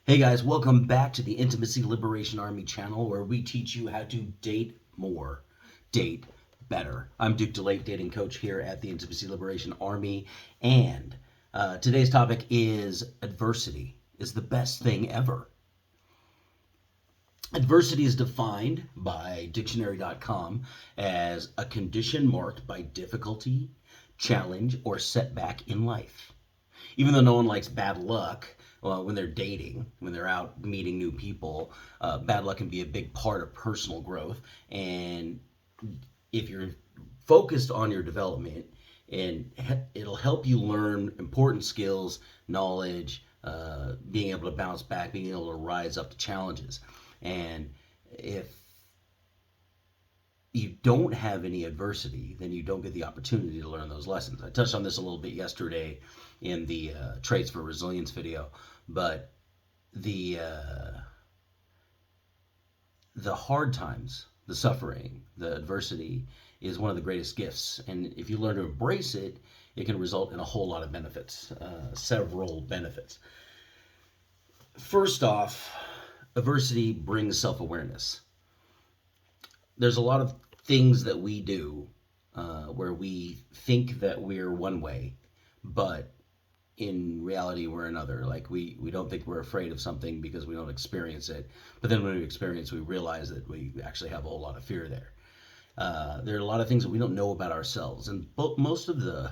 Hey guys, welcome back to the Intimacy Liberation Army channel where we teach you how to date more, date better. I'm Duke Delaet, dating coach here at the Intimacy Liberation Army, and today's topic is adversity is the best thing ever. Adversity is defined by dictionary.com as a condition marked by difficulty, challenge, or setback in life. Even though no one likes bad luck, when they're dating, when they're out meeting new people, bad luck can be a big part of personal growth. And if you're focused on your development, and it'll help you learn important skills, knowledge, being able to bounce back, being able to rise up to challenges. And if you don't have any adversity, then you don't get the opportunity to learn those lessons. I touched on this a little bit yesterday in the Traits for Resilience video, but the hard times, the suffering, the adversity is one of the greatest gifts. And if you learn to embrace it, it can result in a whole lot of benefits, several benefits. First off, adversity brings self-awareness. There's a lot of things that we do where we think that we're one way, but in reality we're another. Like we don't think we're afraid of something because we don't experience it, but then when we experience, we realize that we actually have a whole lot of fear there. There are a lot of things that we don't know about ourselves, and most of the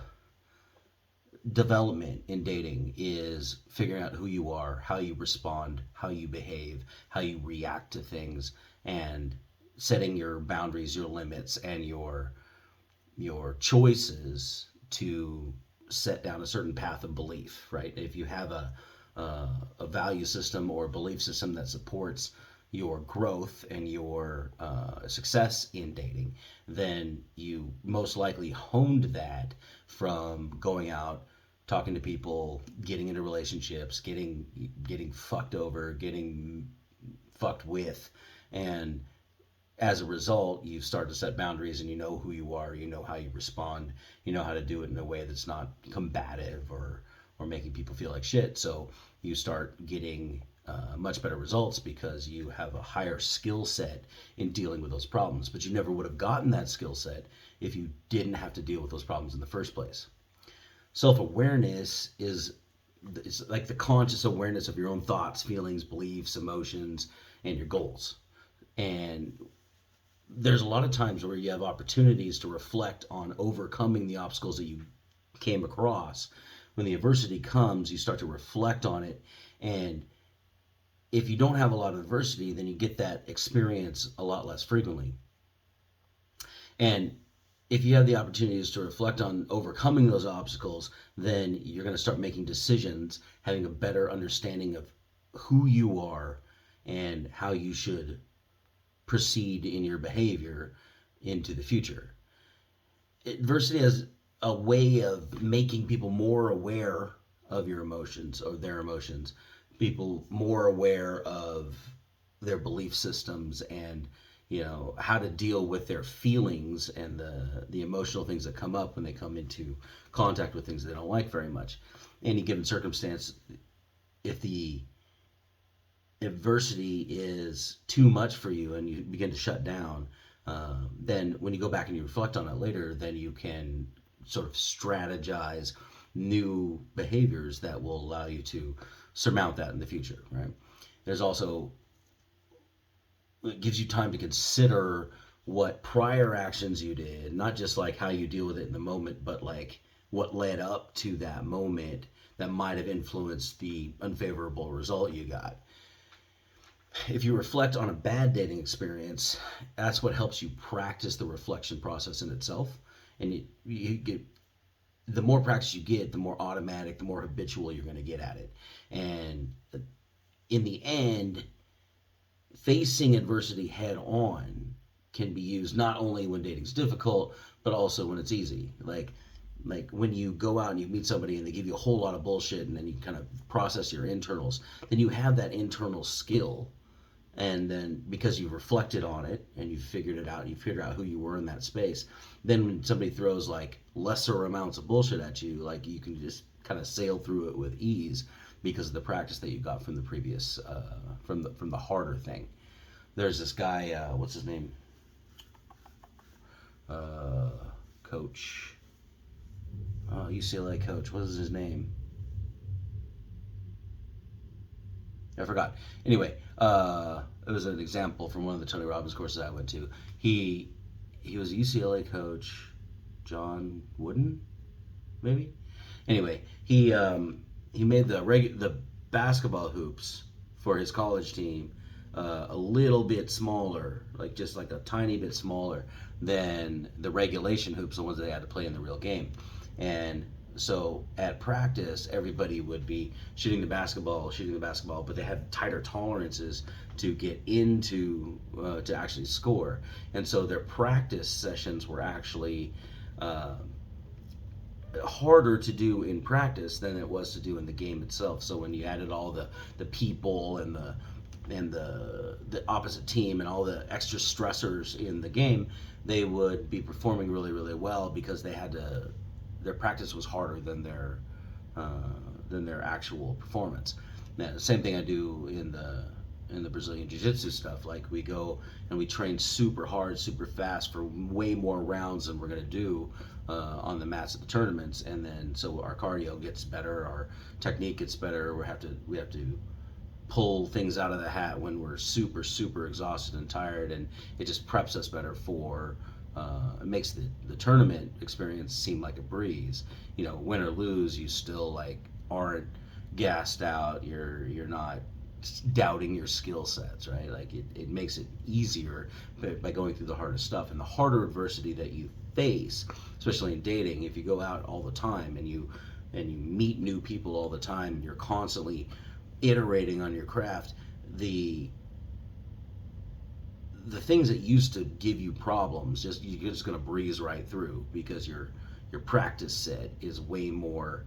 development in dating is figuring out who you are, how you respond, how you behave, how you react to things, and setting your boundaries, your limits, and your choices to set down a certain path of belief, right? If you have a value system or a belief system that supports your growth and your success in dating, then you most likely honed that from going out, talking to people, getting into relationships, getting fucked over, getting fucked with, and as a result, you start to set boundaries, and you know who you are, you know how you respond, you know how to do it in a way that's not combative or making people feel like shit. So you start getting much better results because you have a higher skill set in dealing with those problems. But you never would have gotten that skill set if you didn't have to deal with those problems in the first place. Self-awareness is like the conscious awareness of your own thoughts, feelings, beliefs, emotions, and your goals. And there's a lot of times where you have opportunities to reflect on overcoming the obstacles that you came across. When the adversity comes, you start to reflect on it. And if you don't have a lot of adversity, then you get that experience a lot less frequently. And if you have the opportunities to reflect on overcoming those obstacles, then you're going to start making decisions, having a better understanding of who you are and how you should proceed in your behavior into the future. Adversity has a way of making people more aware of your emotions or their emotions, people more aware of their belief systems and how to deal with their feelings and the emotional things that come up when they come into contact with things they don't like very much. Any given circumstance, if the adversity is too much for you and you begin to shut down, then when you go back and you reflect on it later, then you can sort of strategize new behaviors that will allow you to surmount that in the future, right? There's also, it gives you time to consider what prior actions you did, not just like how you deal with it in the moment, but like what led up to that moment that might have influenced the unfavorable result you got. If you reflect on a bad dating experience, that's what helps you practice the reflection process in itself. And you get, the more practice you get, the more automatic, the more habitual you're going to get at it. And in the end, facing adversity head on can be used not only when dating's difficult, but also when it's easy. Like when you go out and you meet somebody and they give you a whole lot of bullshit, and then you kind of process your internals, then you have that internal skill. And then because you've reflected on it and you've figured it out, you figured out who you were in that space, then when somebody throws like lesser amounts of bullshit at you, like you can just kind of sail through it with ease because of the practice that you got from the previous from the harder thing. There's this guy, what's his name? Coach. UCLA coach. What is his name? I forgot. Anyway, it was an example from one of the Tony Robbins courses I went to. He was a UCLA coach, John Wooden, maybe. Anyway, he made the basketball hoops for his college team a little bit smaller, like just like a tiny bit smaller than the regulation hoops, the ones that they had to play in the real game. And so at practice, everybody would be shooting the basketball, but they had tighter tolerances to get into to actually score. And so their practice sessions were actually harder to do in practice than it was to do in the game itself. So when you added all the people and the opposite team and all the extra stressors in the game, they would be performing really, really well because they had to. Their practice was harder than their actual performance. Now, the same thing I do in the Brazilian Jiu-Jitsu stuff. Like we go and we train super hard, super fast for way more rounds than we're gonna do on the mats at the tournaments, and then so our cardio gets better, our technique gets better. We have to pull things out of the hat when we're super, super exhausted and tired, and it just preps us better for. It makes the tournament experience seem like a breeze. You know, win or lose, you still like aren't gassed out. You're not doubting your skill sets, right? Like it makes it easier by going through the hardest stuff. And the harder adversity that you face, especially in dating, if you go out all the time and you meet new people all the time, and you're constantly iterating on your craft, the things that used to give you problems, you're just going to breeze right through because your practice set is way more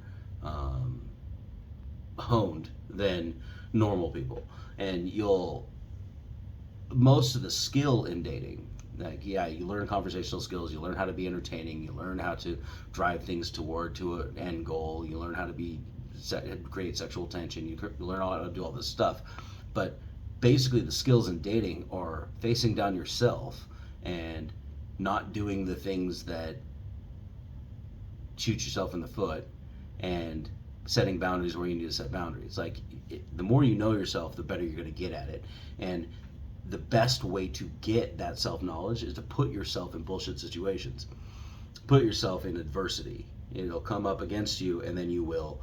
honed than normal people. And most of the skill in dating, like you learn conversational skills, you learn how to be entertaining, you learn how to drive things to an end goal, you learn how to create sexual tension, you learn how to do all this stuff, but basically the skills in dating are facing down yourself and not doing the things that shoot yourself in the foot, and setting boundaries where you need to set boundaries. Like the more you know yourself, the better you're going to get at it. And the best way to get that self-knowledge is to put yourself in bullshit situations. Put yourself in adversity. It'll come up against you, and then you'll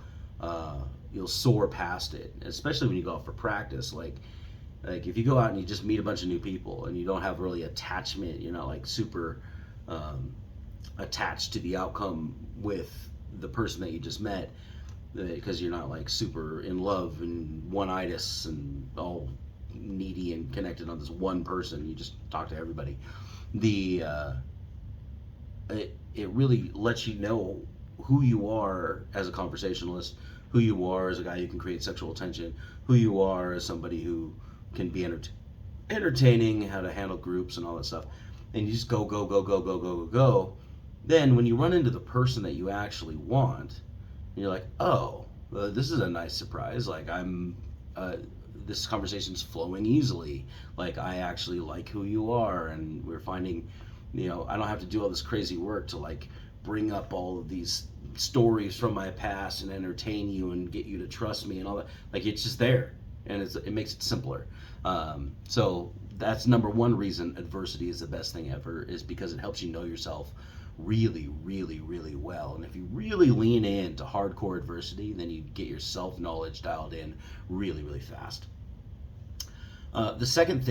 soar past it, especially when you go out for practice. Like if you go out and you just meet a bunch of new people and you don't have really attachment, you're not like super attached to the outcome with the person that you just met, because you're not like super in love and one-itis and all needy and connected on this one person. You just talk to everybody. It really lets you know who you are as a conversationalist, who you are as a guy who can create sexual tension, who you are as somebody who can be entertaining, how to handle groups and all that stuff. And you just go. Then when you run into the person that you actually want, you're like, oh, this is a nice surprise. Like this conversation's flowing easily. Like I actually like who you are, and we're finding, I don't have to do all this crazy work to like bring up all of these stories from my past and entertain you and get you to trust me and all that. Like it's just there, and it makes it simpler. So that's number one reason adversity is the best thing ever, is because it helps you know yourself really, really, really well. And if you really lean into hardcore adversity, then you get your self-knowledge dialed in really, really fast. The second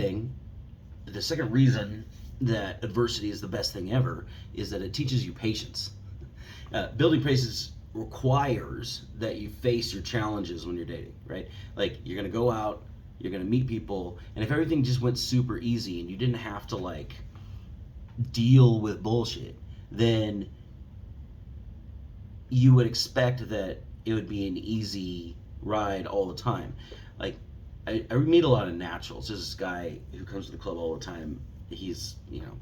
reason that adversity is the best thing ever is that it teaches you patience. Building patience requires that you face your challenges when you're dating, right? Like you're gonna go out, you're gonna meet people, and if everything just went super easy and you didn't have to like deal with bullshit, then you would expect that it would be an easy ride all the time. Like I meet a lot of naturals. There's this guy who comes to the club all the time. He's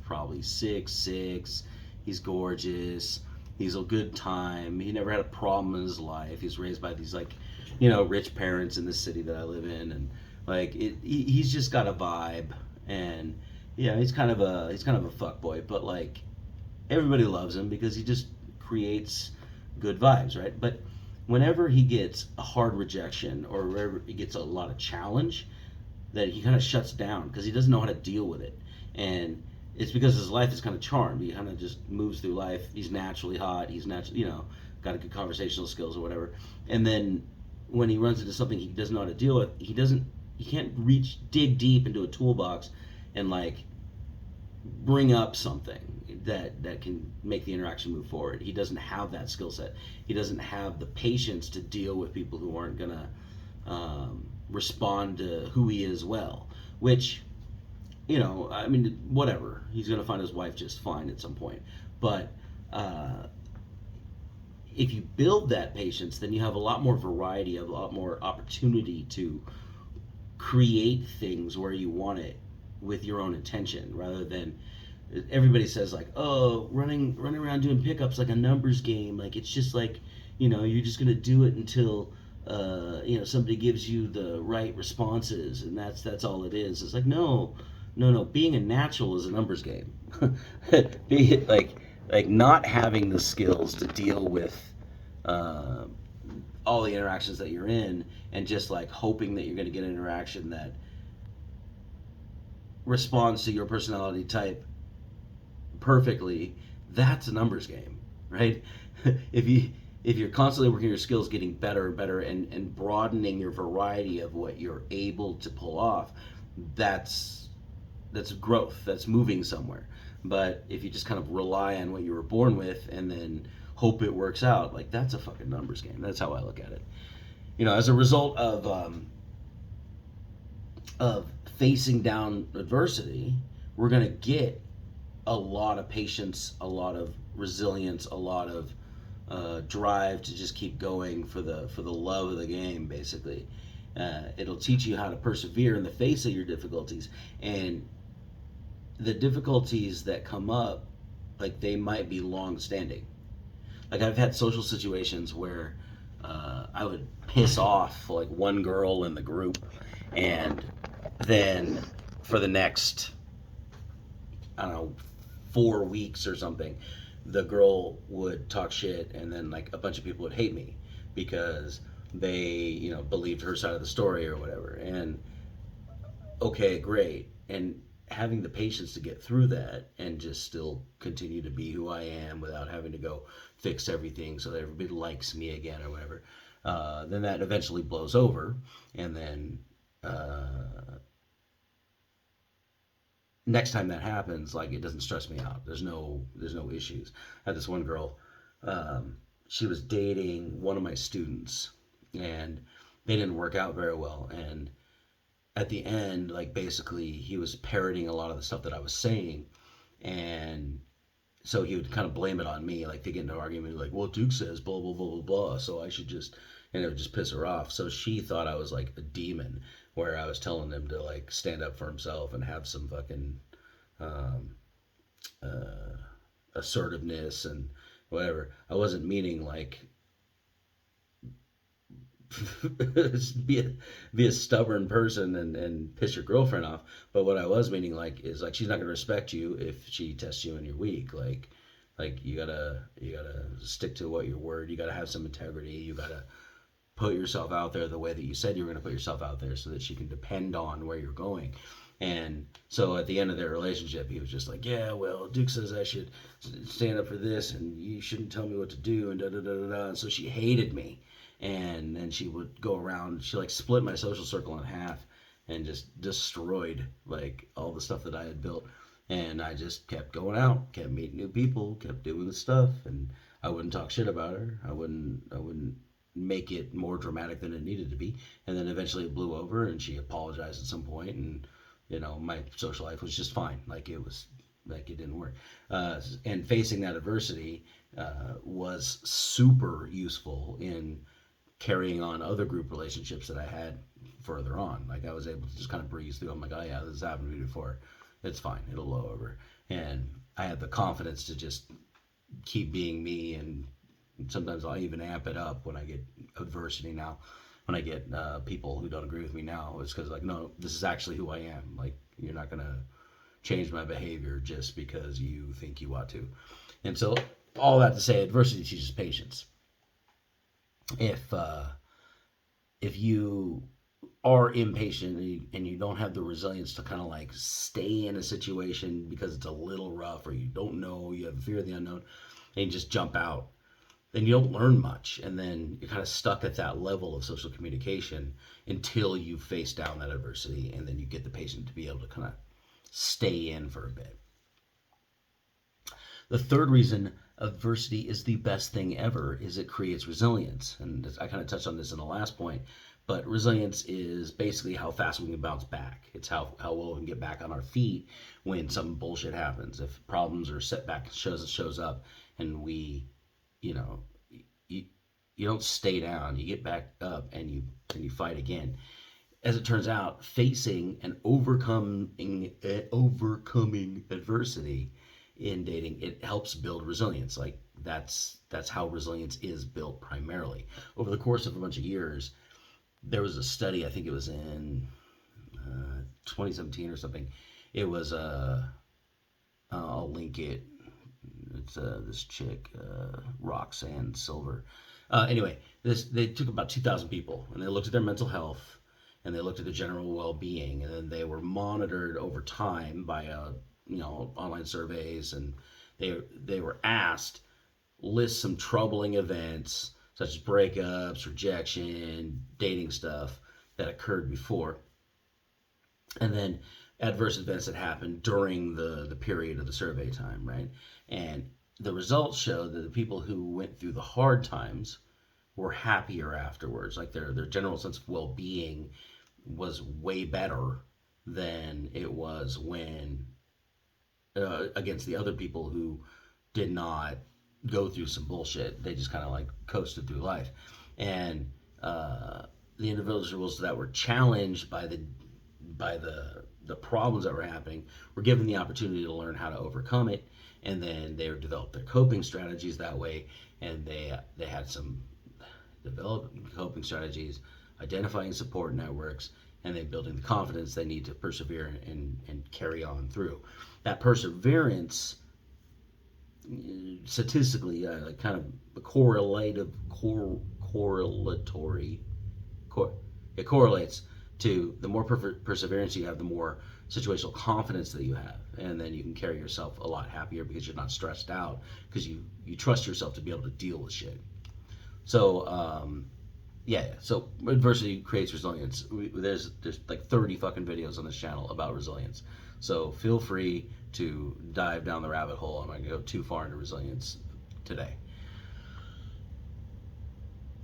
probably 6'6". He's gorgeous. He's a good time. He never had a problem in his life. He's raised by these like rich parents in the city that I live in, and like he's just got a vibe, and yeah, he's kind of a fuck boy, but like everybody loves him because he just creates good vibes, right? But whenever he gets a hard rejection or whenever he gets a lot of challenge, that he kind of shuts down because he doesn't know how to deal with it, and it's because his life is kind of charmed. He kind of just moves through life. He's naturally hot. He's naturally, got a good conversational skills or whatever. And then when he runs into something he doesn't know how to deal with, he can't dig deep into a toolbox and like bring up something that can make the interaction move forward. He doesn't have that skill set. He doesn't have the patience to deal with people who aren't gonna respond to who he is well. Which, I mean, whatever. He's gonna find his wife just fine at some point. But if you build that patience, then you have a lot more variety, a lot more opportunity to create things where you want it with your own intention, rather than everybody says like, oh, running around doing pickups like a numbers game, like it's just like, you're just gonna do it until somebody gives you the right responses, and that's all it is. It's like, no, being a natural is a numbers game. Be it like not having the skills to deal with uh, all the interactions that you're in, and just like hoping that you're going to get an interaction that responds to your personality type perfectly. That's a numbers game, right? if you if you're constantly working your skills, getting better and better, and broadening your variety of what you're able to pull off, that's growth. That's moving somewhere. But if you just kind of rely on what you were born with and then hope it works out, like that's a fucking numbers game. That's how I look at it. As a result of facing down adversity, we're gonna get a lot of patience, a lot of resilience, a lot of drive to just keep going for the love of the game. Basically, it'll teach you how to persevere in the face of your difficulties, and the difficulties that come up, like they might be long standing. Like I've had social situations where I would piss off like one girl in the group, and then for the next, I don't know, 4 weeks or something, the girl would talk shit, and then like a bunch of people would hate me because they, believed her side of the story or whatever. And okay, great. And having the patience to get through that and just still continue to be who I am without having to go fix everything so that everybody likes me again or whatever, then that eventually blows over. And then next time that happens, like it doesn't stress me out. There's no issues. I had this one girl. She was dating one of my students, and they didn't work out very well. And at the end, like basically, he was parroting a lot of the stuff that I was saying, and so he would kind of blame it on me. Like they get into an argument, like, "Well, Duke says blah blah blah blah blah," so I should just, and it would just piss her off. So she thought I was like a demon, where I was telling him to like stand up for himself and have some fucking um, uh, assertiveness and whatever. I wasn't meaning like be a stubborn person and piss your girlfriend off. But what I was meaning like is like she's not gonna respect you if she tests you and you're weak. Like you gotta stick to what your word. You gotta have some integrity. You gotta put yourself out there the way that you said you were gonna put yourself out there so that she can depend on where you're going. And so at the end of their relationship, he was just like, yeah, well, Duke says I should stand up for this, and you shouldn't tell me what to do, and da da da da da. And so she hated me, and then she would go around. She like split my social circle in half, and just destroyed like all the stuff that I had built. And I just kept going out, kept meeting new people, kept doing the stuff, and I wouldn't talk shit about her. I wouldn't make it more dramatic than it needed to be. And then eventually it blew over, and she apologized at some point, and my social life was just fine. Like it was, like it didn't work. And facing that adversity was super useful in carrying on other group relationships that I had further on. Like I was able to just kind of breeze through. I'm like, oh yeah, this has happened to me before. It's fine. It'll blow over. And I had the confidence to just keep being me. And sometimes I'll even amp it up when I get adversity now. when I get people who don't agree with me now. It's because like, no, this is actually who I am. Like, you're not gonna change my behavior just because you think you ought to. And so, all that to say, adversity teaches patience. If you are impatient and you don't have the resilience to kind of like stay in a situation because it's a little rough, or you don't know, you have fear of the unknown, and you just jump out, then you don't learn much, and then you're kind of stuck at that level of social communication until you face down that adversity, and then you get the patience to be able to kind of stay in for a bit. The third reason adversity is the best thing ever is it creates resilience. And I kind of touched on this in the last point, but resilience is basically how fast we can bounce back. It's how well we can get back on our feet when some bullshit happens. If problems or setback shows up, and we, you know, you don't stay down, you get back up and you fight again. As it turns out, facing and overcoming adversity in dating, it helps build resilience. Like that's how resilience is built primarily. Over the course of a bunch of years, there was a study, I think it was in 2017 or something. It was I'll link it. It's this chick, Roxanne Silver. Anyway, they took about 2,000 people, and they looked at their mental health, and they looked at the general well-being, and then they were monitored over time by online surveys, and they were asked list some troubling events such as breakups, rejection, dating stuff that occurred before, and then adverse events that happened during the period of the survey time, right? And the results show that the people who went through the hard times were happier afterwards. Like their general sense of well-being was way better than it was when against the other people who did not go through some bullshit. They just kind of like coasted through life. And the individuals that were challenged by the problems that were happening were given the opportunity to learn how to overcome it, and then they developed their coping strategies that way, and they had some developing coping strategies, identifying support networks, and then building the confidence they need to persevere and carry on through. That perseverance, statistically, like kind of it correlates to the more perseverance you have, the more situational confidence that you have, and then you can carry yourself a lot happier because you're not stressed out because you trust yourself to be able to deal with shit. So so adversity creates resilience. There's like 30 fucking videos on this channel about resilience, so feel free to dive down the rabbit hole. I'm not going to go too far into resilience today.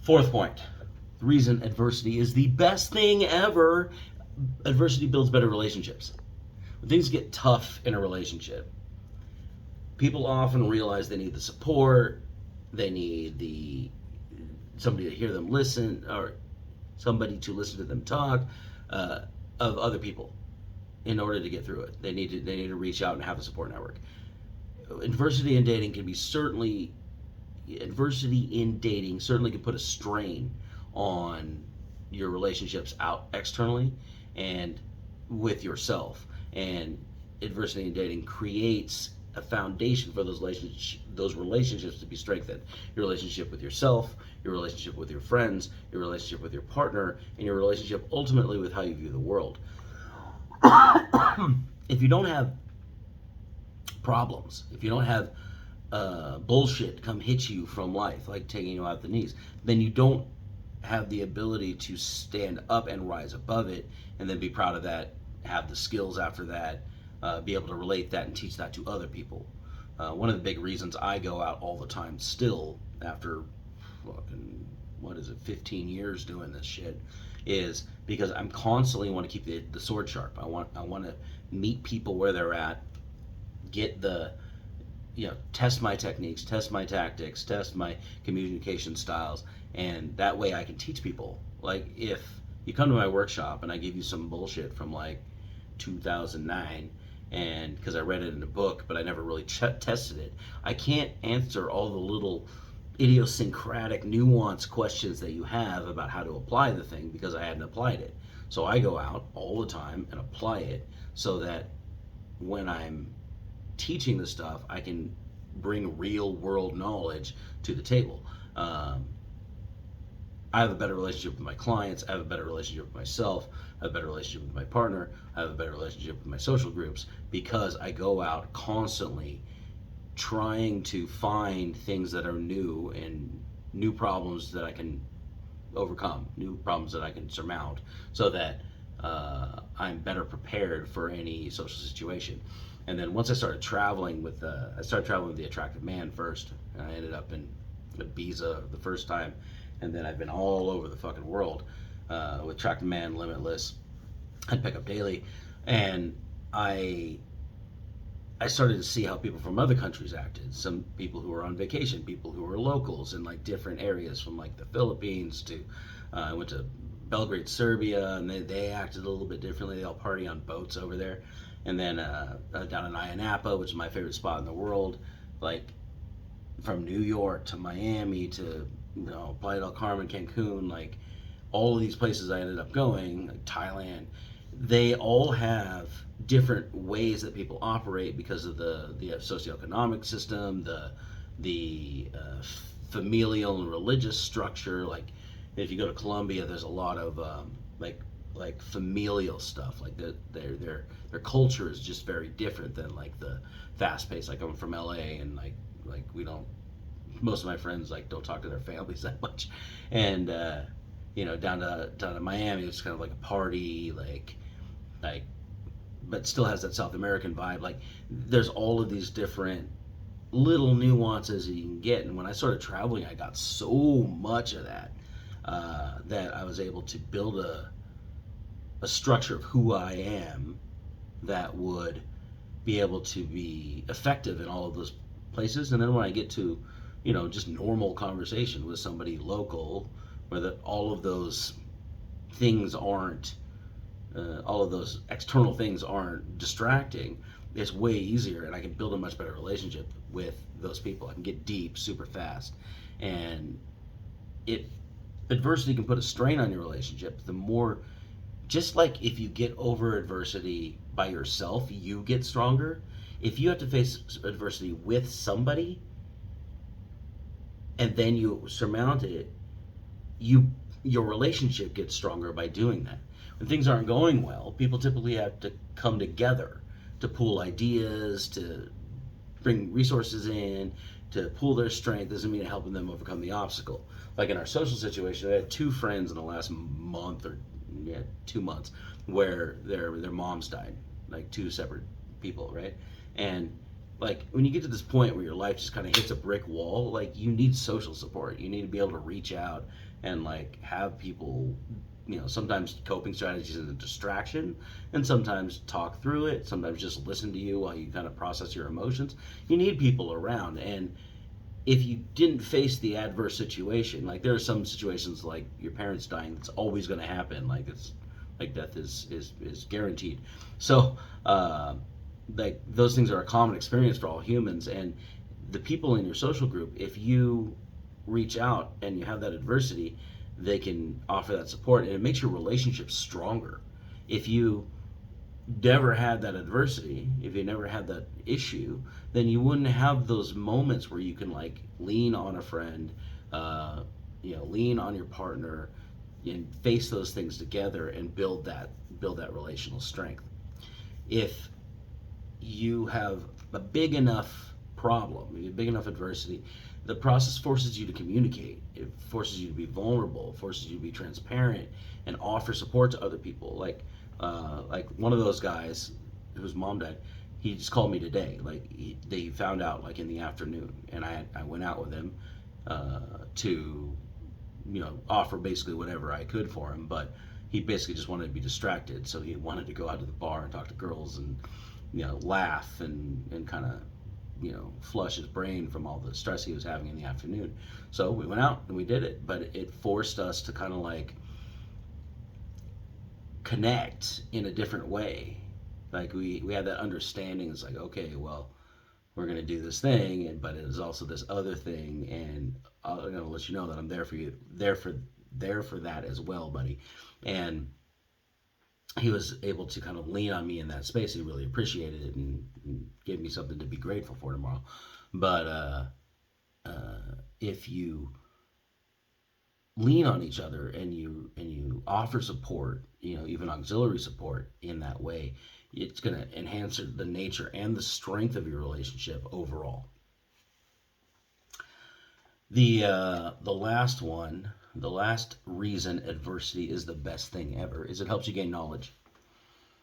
Fourth point, the reason adversity is the best thing ever: adversity builds better relationships. When things get tough in a relationship, people often realize they need the support, they need somebody to hear them listen, or somebody to listen to them talk, of other people in order to get through it. They need to reach out and have a support network. Adversity in dating certainly can put a strain on your relationships out externally and with yourself. And adversity in dating creates a foundation for those relationships to be strengthened. Your relationship with yourself, your relationship with your friends, your relationship with your partner, and your relationship ultimately with how you view the world. If you don't have problems, if you don't have bullshit come hit you from life, like taking you out the knees, then you don't have the ability to stand up and rise above it, and then be proud of that, have the skills after that, be able to relate that and teach that to other people. One of the big reasons I go out all the time still after fucking 15 years doing this shit is because I'm constantly want to keep the sword sharp. I want to meet people where they're at, get test my techniques, test my tactics, test my communication styles, and that way I can teach people. Like if you come to my workshop and I give you some bullshit from like 2009, and because I read it in a book but I never really tested it, I can't answer all the little idiosyncratic, nuanced questions that you have about how to apply the thing because I hadn't applied it. So I go out all the time and apply it so that when I'm teaching the stuff, I can bring real world knowledge to the table. Um, I have a better relationship with my clients. I have a better relationship with myself. I have a better relationship with my partner. I have a better relationship with my social groups because I go out constantly trying to find things that are new and new problems that I can overcome, new problems that I can surmount, so that I'm better prepared for any social situation. And then once I started traveling with the Attractive Man first, and I ended up in Ibiza the first time, and then I've been all over the fucking world with Attractive Man, Limitless, and Pick Up Daily, and I I started to see how people from other countries acted. Some people who were on vacation, people who were locals in like different areas, from like the Philippines to I went to Belgrade, Serbia, and they acted a little bit differently. They all party on boats over there. And then down in Napa, which is my favorite spot in the world, like from New York to Miami to Playa del Carmen, Cancun, like all of these places I ended up going, like Thailand, they all have different ways that people operate because of the socioeconomic system, the familial and religious structure. Like if you go to Colombia, there's a lot of like familial stuff. Like their culture is just very different than like the fast pace. Like I'm from LA, and like we don't. Most of my friends like don't talk to their families that much, and down to Miami, it's kind of like a party, like but still has that South American vibe. Like there's all of these different little nuances that you can get, and when I started traveling, I got so much of that that I was able to build a structure of who I am that would be able to be effective in all of those places. And then when I get to just normal conversation with somebody local, where all of those things aren't all of those external things aren't distracting, it's way easier, and I can build a much better relationship with those people. I can get deep super fast, and adversity can put a strain on your relationship. The more, just like if you get over adversity by yourself, you get stronger. If you have to face adversity with somebody and then you surmount it, your relationship gets stronger by doing that. When things aren't going well, people typically have to come together to pool ideas, to bring resources in, to pool their strength. Doesn't mean helping them overcome the obstacle. Like in our social situation, I had two friends in the last month, or 2 months, where their moms died, like two separate people, right? And like when you get to this point where your life just kind of hits a brick wall, like you need social support. You need to be able to reach out and like have people, sometimes coping strategies is a distraction, and sometimes talk through it, sometimes just listen to you while you kind of process your emotions. You need people around. And if you didn't face the adverse situation, like there are some situations like your parents dying, that's always going to happen. Like it's like death is guaranteed. So like those things are a common experience for all humans. And the people in your social group, if you reach out and you have that adversity, they can offer that support, and it makes your relationship stronger. If you never had that adversity, if you never had that issue, then you wouldn't have those moments where you can like lean on a friend, lean on your partner, and face those things together and build that relational strength. If you have a big enough problem, a big enough adversity, the process forces you to communicate. It forces you to be vulnerable. It forces you to be transparent and offer support to other people. Like one of those guys whose mom died, he just called me today. Like they found out like in the afternoon, and I went out with him to offer basically whatever I could for him. But he basically just wanted to be distracted, so he wanted to go out to the bar and talk to girls and laugh and kind of flush his brain from all the stress he was having in the afternoon. So we went out and we did it, but it forced us to kind of like connect in a different way. Like we had that understanding. It's like, okay, well, we're going to do this thing, but it is also this other thing, and I'm going to let you know that I'm there for you, there for that as well, buddy. And he was able to kind of lean on me in that space. He really appreciated it and gave me something to be grateful for tomorrow. But if you lean on each other and you offer support, even auxiliary support in that way, it's going to enhance the nature and the strength of your relationship overall. The last one, the last reason adversity is the best thing ever is it helps you gain knowledge.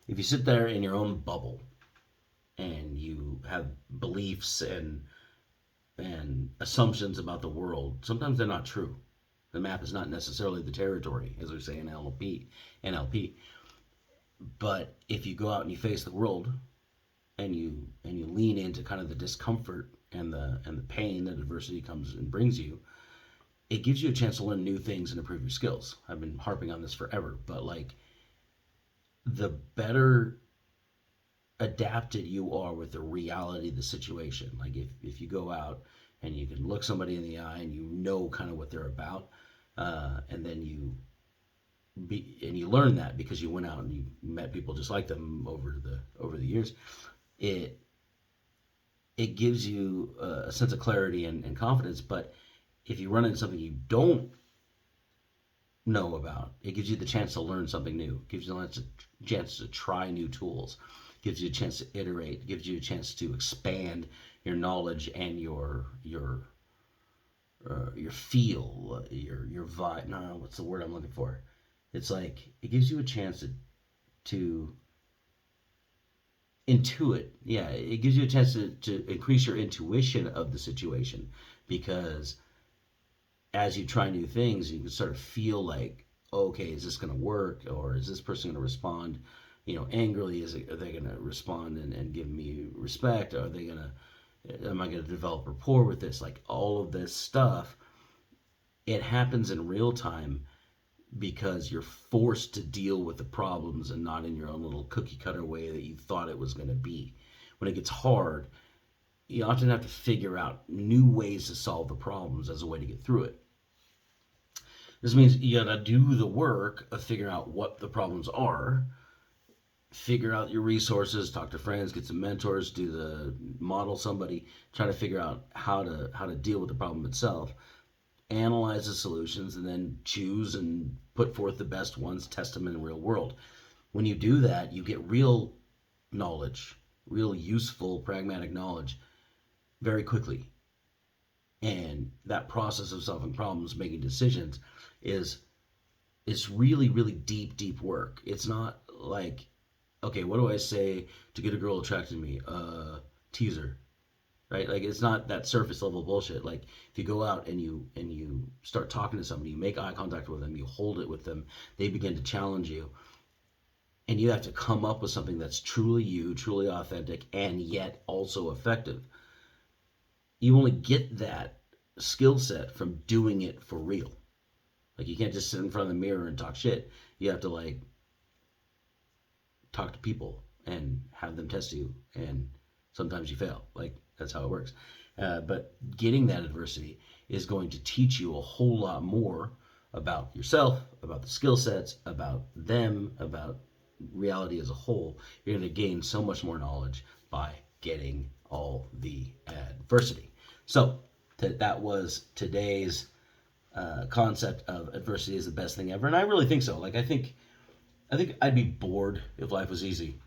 If you sit there in your own bubble and you have beliefs and assumptions about the world, sometimes they're not true. The map is not necessarily the territory, as we say in NLP. But if you go out and you face the world and you lean into kind of the discomfort and the pain that adversity comes and brings you, it gives you a chance to learn new things and improve your skills. I've been harping on this forever, but like the better adapted you are with the reality of the situation. Like if you go out and you can look somebody in the eye and you know kind of what they're about, and then you learn that because you went out and you met people just like them over the years. It gives you a sense of clarity and confidence. But if you run into something you don't know about, it gives you the chance to learn something new. It gives you the chance to try new tools. It gives you a chance to iterate. It gives you a chance to expand your knowledge and your feel, your vibe. No, what's the word I'm looking for? It's like it gives you a chance to intuit. Yeah, it gives you a chance to increase your intuition of the situation, because as you try new things, you can sort of feel like, okay, is this going to work, or is this person going to respond, angrily? Are they going to respond and give me respect? Am I going to develop rapport with this? Like all of this stuff, it happens in real time because you're forced to deal with the problems and not in your own little cookie cutter way that you thought it was going to be. When it gets hard, you often have to figure out new ways to solve the problems as a way to get through it. This means you got to do the work of figuring out what the problems are, figure out your resources, talk to friends, get some mentors, model somebody, try to figure out how to deal with the problem itself, analyze the solutions, and then choose and put forth the best ones, test them in the real world. When you do that, you get real knowledge, real useful, pragmatic knowledge very quickly. And that process of solving problems, making decisions, is really, really deep work. It's not like, okay, what do I say to get a girl attracted to me? Teaser, right? Like it's not that surface level bullshit. Like if you go out and you start talking to somebody, you make eye contact with them, you hold it with them, they begin to challenge you, and you have to come up with something that's truly you, truly authentic, and yet also effective. You only get that skill set from doing it for real. Like you can't just sit in front of the mirror and talk shit. You have to like talk to people and have them test you, and sometimes you fail. Like that's how it works. But getting that adversity is going to teach you a whole lot more about yourself, about the skill sets, about them, about reality as a whole. You're going to gain so much more knowledge by getting all the adversity. So that was today's concept of adversity is the best thing ever, and I really think so. Like I think I'd be bored if life was easy,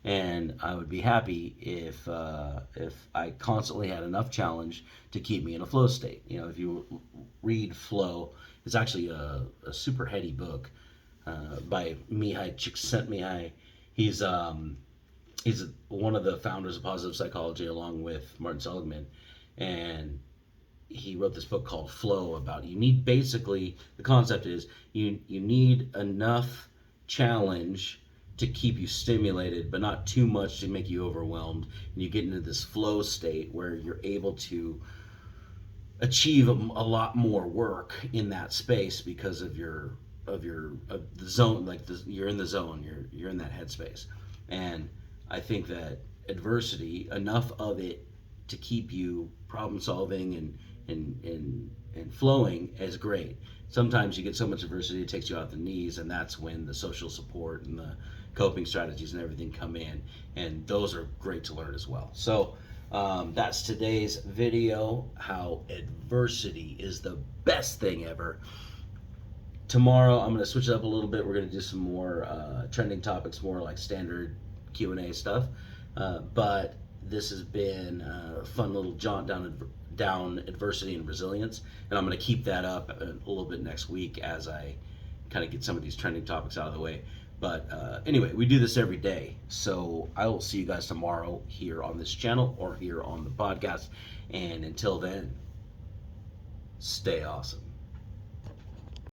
and I would be happy if I constantly had enough challenge to keep me in a flow state. If you read Flow, it's actually a super heady book by Mihai Csikszentmihalyi. He's one of the founders of positive psychology along with Martin Seligman, and he wrote this book called Flow about you need basically the concept is you need enough challenge to keep you stimulated, but not too much to make you overwhelmed, and you get into this flow state where you're able to achieve a lot more work in that space because of the zone. Like you're in the zone, you're in that headspace. And I think that adversity, enough of it to keep you problem solving and flowing is great. Sometimes you get so much adversity it takes you out the knees, and that's when the social support and the coping strategies and everything come in, and those are great to learn as well. So that's today's video, how adversity is the best thing ever. Tomorrow I'm going to switch it up a little bit. We're going to do some more trending topics, more like standard Q&A stuff. But this has been a fun little jaunt down adversity and resilience, and I'm going to keep that up a little bit next week as I kind of get some of these trending topics out of the way. But anyway, we do this every day, so I will see you guys tomorrow here on this channel or here on the podcast, and until then, stay awesome.